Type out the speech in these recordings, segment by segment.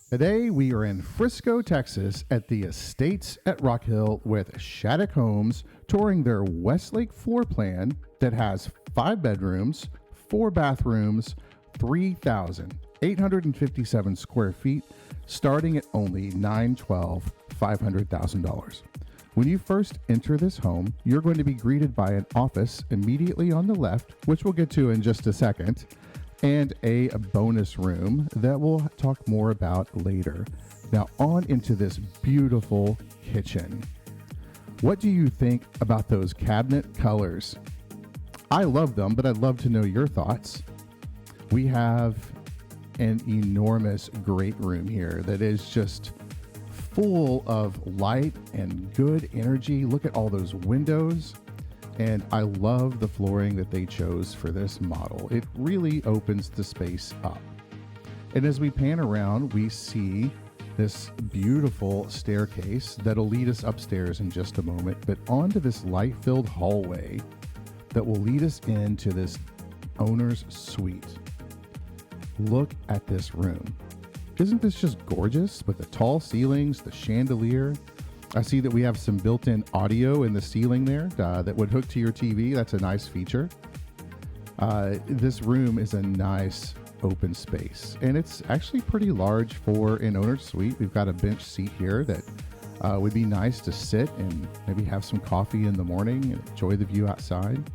Today we are in Frisco, Texas at the Estates at Rockhill with Shattuck Homes touring their Westlake floor plan that has 5 bedrooms, 4 bathrooms, 3,857 square feet, starting at only $500,000. When you first enter this home, you're going to be greeted by an office immediately on the left, which we'll get to in just a second, and a bonus room that we'll talk more about later. Now on into this beautiful kitchen. What do you think about those cabinet colors? I love them, but I'd love to know your thoughts. We have an enormous great room here that is just full of light and good energy. Look at all those windows. And I love the flooring that they chose for this model. It really opens the space up. And as we pan around, we see this beautiful staircase that'll lead us upstairs in just a moment, but onto this light-filled hallway that will lead us into this owner's suite. Look at this room. Isn't this just gorgeous with the tall ceilings, the chandelier? I see that we have some built-in audio in the ceiling there that would hook to your TV. That's a nice feature. This room is a nice open space, and it's actually pretty large for an owner's suite. We've got a bench seat here that would be nice to sit and maybe have some coffee in the morning and enjoy the view outside.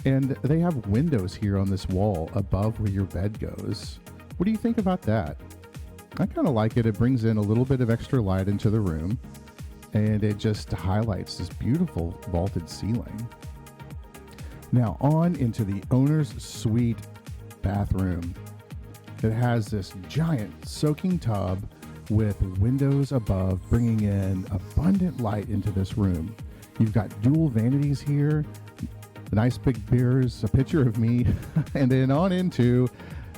And they have windows here on this wall above where your bed goes. What do you think about that? I kind of like it. It brings in a little bit of extra light into the room, and it just highlights this beautiful vaulted ceiling. Now on into the owner's suite bathroom. It has this giant soaking tub with windows above, bringing in abundant light into this room. You've got dual vanities here, nice big mirrors, a picture of me, and then on into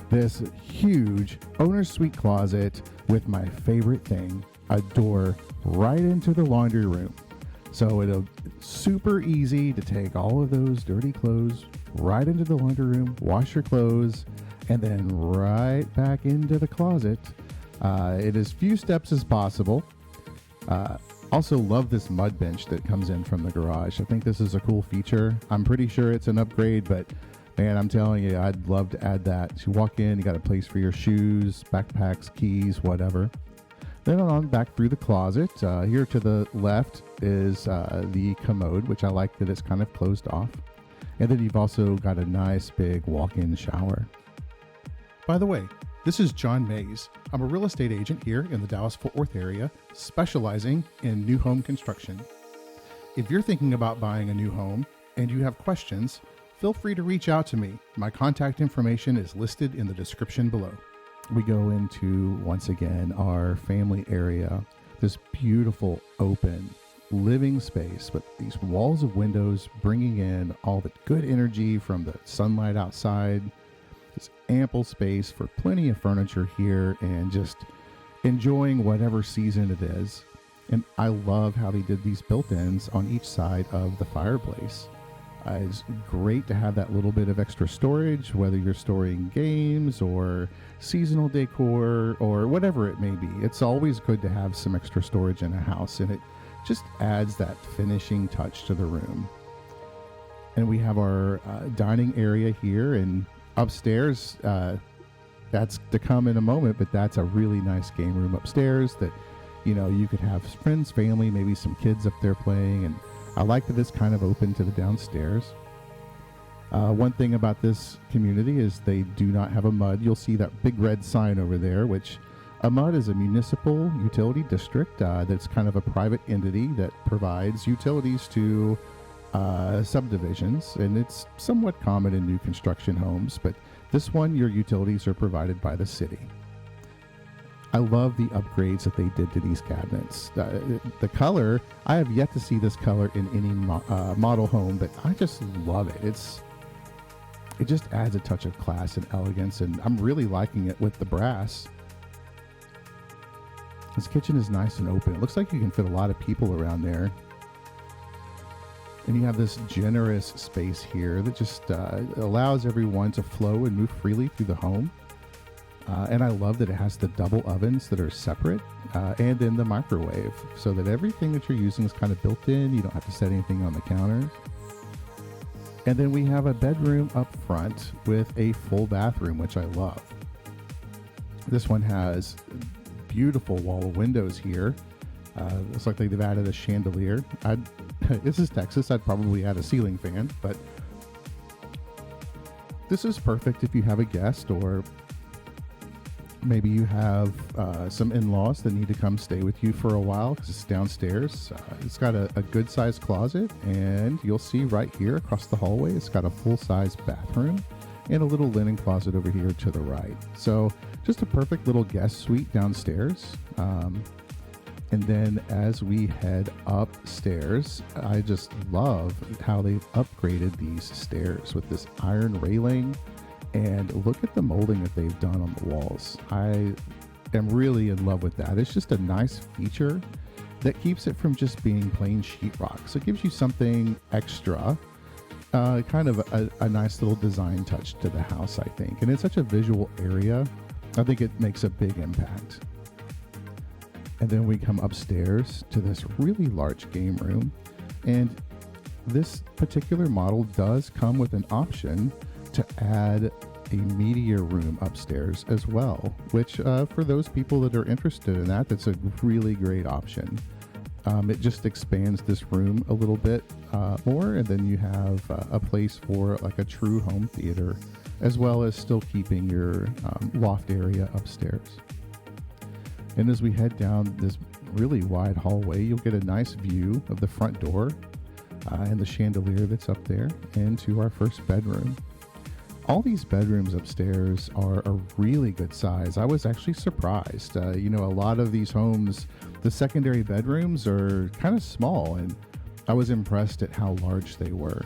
this huge owner's suite closet with my favorite thing, a door right into the laundry room. So it's super easy to take all of those dirty clothes right into the laundry room, wash your clothes, and then right back into the closet. It is few steps as possible. Also love this mud bench that comes in from the garage. I think this is a cool feature. I'm pretty sure it's an upgrade, but man, I'm telling you, I'd love to add that. You walk in, you got a place for your shoes, backpacks, keys, whatever. Then on back through the closet. Here to the left is the commode, which I like that it's kind of closed off. And then you've also got a nice big walk-in shower. By the way, this is John Mays. I'm a real estate agent here in the Dallas-Fort Worth area, specializing in new home construction. If you're thinking about buying a new home and you have questions, feel free to reach out to me. My contact information is listed in the description below. We go into, once again, our family area, this beautiful open living space with these walls of windows bringing in all the good energy from the sunlight outside. This ample space for plenty of furniture here and just enjoying whatever season it is. And I love how they did these built-ins on each side of the fireplace. It's great to have that little bit of extra storage, whether you're storing games or seasonal decor or whatever it may be. It's always good to have some extra storage in a house, and it just adds that finishing touch to the room. And we have our dining area here, and upstairs, that's to come in a moment, but that's a really nice game room upstairs that, you know, you could have friends, family, maybe some kids up there playing, and I like that it's kind of open to the downstairs. One thing about this community is they do not have a MUD. You'll see that big red sign over there, which a MUD is a municipal utility district that's kind of a private entity that provides utilities to subdivisions, and it's somewhat common in new construction homes, but this one, your utilities are provided by the city. I love the upgrades that they did to these cabinets. The color, I have yet to see this color in any model home, but I just love it. It just adds a touch of class and elegance, and I'm really liking it with the brass. This kitchen is nice and open. It looks like you can fit a lot of people around there. And you have this generous space here that just allows everyone to flow and move freely through the home. And I love that it has the double ovens that are separate and then the microwave, so that everything that you're using is kind of built in. You don't have to set anything on the counters. And then we have a bedroom up front with a full bathroom, which I love. This one has beautiful wall windows here. Looks like they've added a chandelier. This is Texas. I'd probably add a ceiling fan, but this is perfect if you have a guest, or maybe you have some in-laws that need to come stay with you for a while because it's downstairs. It's got a good sized closet, and you'll see right here across the hallway, it's got a full-size bathroom and a little linen closet over here to the right. So just a perfect little guest suite downstairs. And then as we head upstairs, I just love how they've upgraded these stairs with this iron railing. And look at the molding that they've done on the walls. I am really in love with that. It's just a nice feature that keeps it from just being plain sheetrock. So it gives you something extra, kind of a nice little design touch to the house, I think. And it's such a visual area. I think it makes a big impact. And then we come upstairs to this really large game room. And this particular model does come with an option to add a media room upstairs as well, which for those people that are interested in that, that's a really great option. It just expands this room a little bit more, and then you have a place for like a true home theater, as well as still keeping your loft area upstairs. And as we head down this really wide hallway, you'll get a nice view of the front door and the chandelier that's up there, into our first bedroom. All these bedrooms upstairs are a really good size. I was actually surprised. A lot of these homes, the secondary bedrooms are kind of small, and I was impressed at how large they were.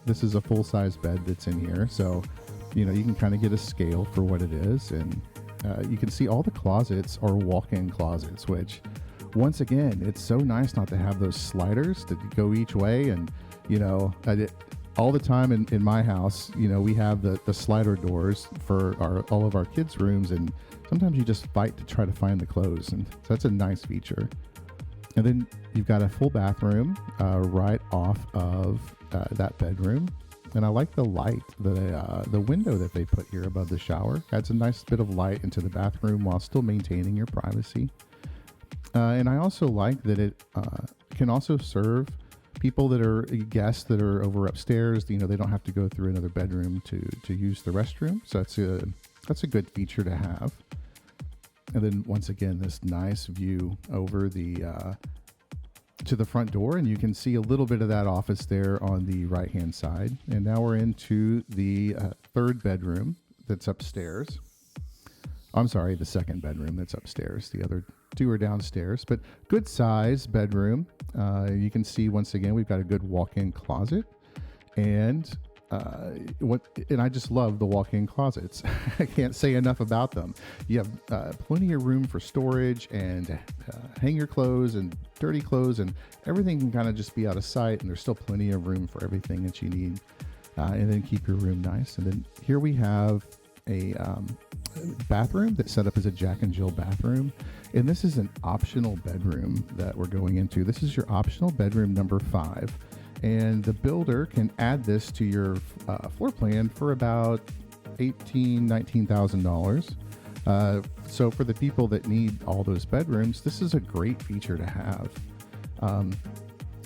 This is a full-size bed that's in here, so you can kind of get a scale for what it is. And you can see all the closets are walk-in closets, which, once again, it's so nice not to have those sliders that go each way. And all the time in my house, we have the slider doors for all of our kids' rooms, and sometimes you just fight to try to find the clothes, and so that's a nice feature. And then you've got a full bathroom right off of that bedroom, and I like the light, the window that they put here above the shower. Adds a nice bit of light into the bathroom while still maintaining your privacy. And I also like that it can also serve people that are guests that are over upstairs. They don't have to go through another bedroom to use the restroom. So that's a good feature to have. And then once again, this nice view over to the front door, and you can see a little bit of that office there on the right hand side. And now we're into the third bedroom that's upstairs. I'm sorry, the second bedroom that's upstairs. The other two are downstairs, but good size bedroom. You can see once again we've got a good walk-in closet, and I just love the walk-in closets. I can't say enough about them. You have plenty of room for storage and hang your clothes and dirty clothes, and everything can kind of just be out of sight, and there's still plenty of room for everything that you need, and then keep your room nice. And then here we have a bathroom that's set up as a Jack and Jill bathroom, and this is an optional bedroom that we're going into. This is your optional bedroom number 5, and the builder can add this to your floor plan for about $19,000. So for the people that need all those bedrooms, this is a great feature to have.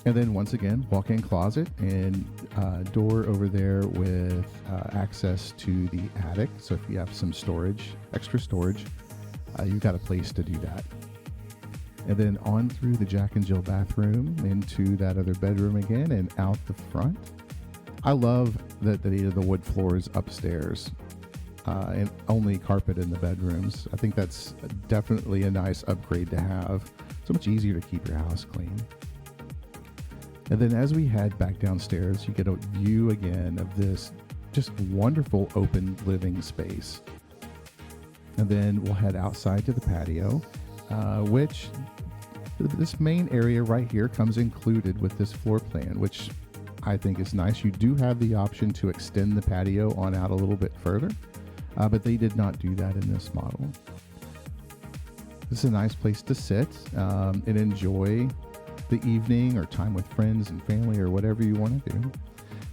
And then once again, walk-in closet and door over there with access to the attic. So if you have some storage, extra storage, you've got a place to do that. And then on through the Jack and Jill bathroom into that other bedroom again and out the front. I love that they did the wood floors upstairs and only carpet in the bedrooms. I think that's definitely a nice upgrade to have. So much easier to keep your house clean. And then as we head back downstairs, you get a view again of this just wonderful open living space. And then we'll head outside to the patio, which this main area right here comes included with this floor plan, which I think is nice. You do have the option to extend the patio on out a little bit further. but they did not do that in this model. This is a nice place to sit and enjoy the evening or time with friends and family or whatever you want to do.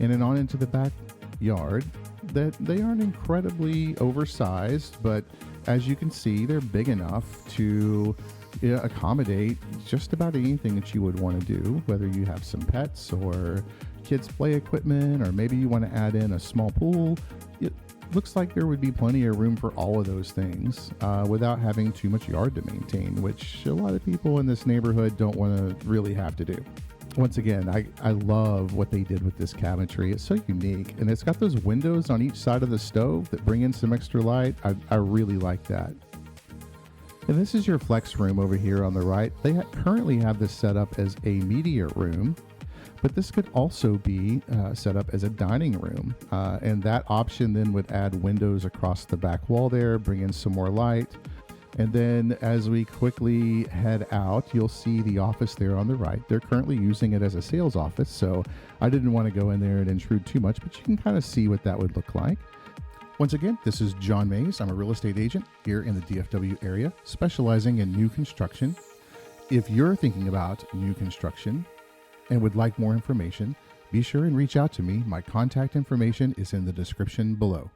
And then on into the backyard, that they aren't incredibly oversized, but as you can see, they're big enough to accommodate just about anything that you would want to do, whether you have some pets or kids play equipment, or maybe you want to add in a small pool. It looks like there would be plenty of room for all of those things without having too much yard to maintain, which a lot of people in this neighborhood don't want to really have to do. Once again, I love what they did with this cabinetry. It's so unique, and it's got those windows on each side of the stove that bring in some extra light. I really like that. And this is your flex room over here on the right. They currently have this set up as a media room, but this could also be set up as a dining room. And that option then would add windows across the back wall there, bring in some more light. And then as we quickly head out, you'll see the office there on the right. They're currently using it as a sales office, so I didn't want to go in there and intrude too much, but you can kind of see what that would look like. Once again, this is John Mays. I'm a real estate agent here in the DFW area, specializing in new construction. If you're thinking about new construction and would like more information, be sure and reach out to me. My contact information is in the description below.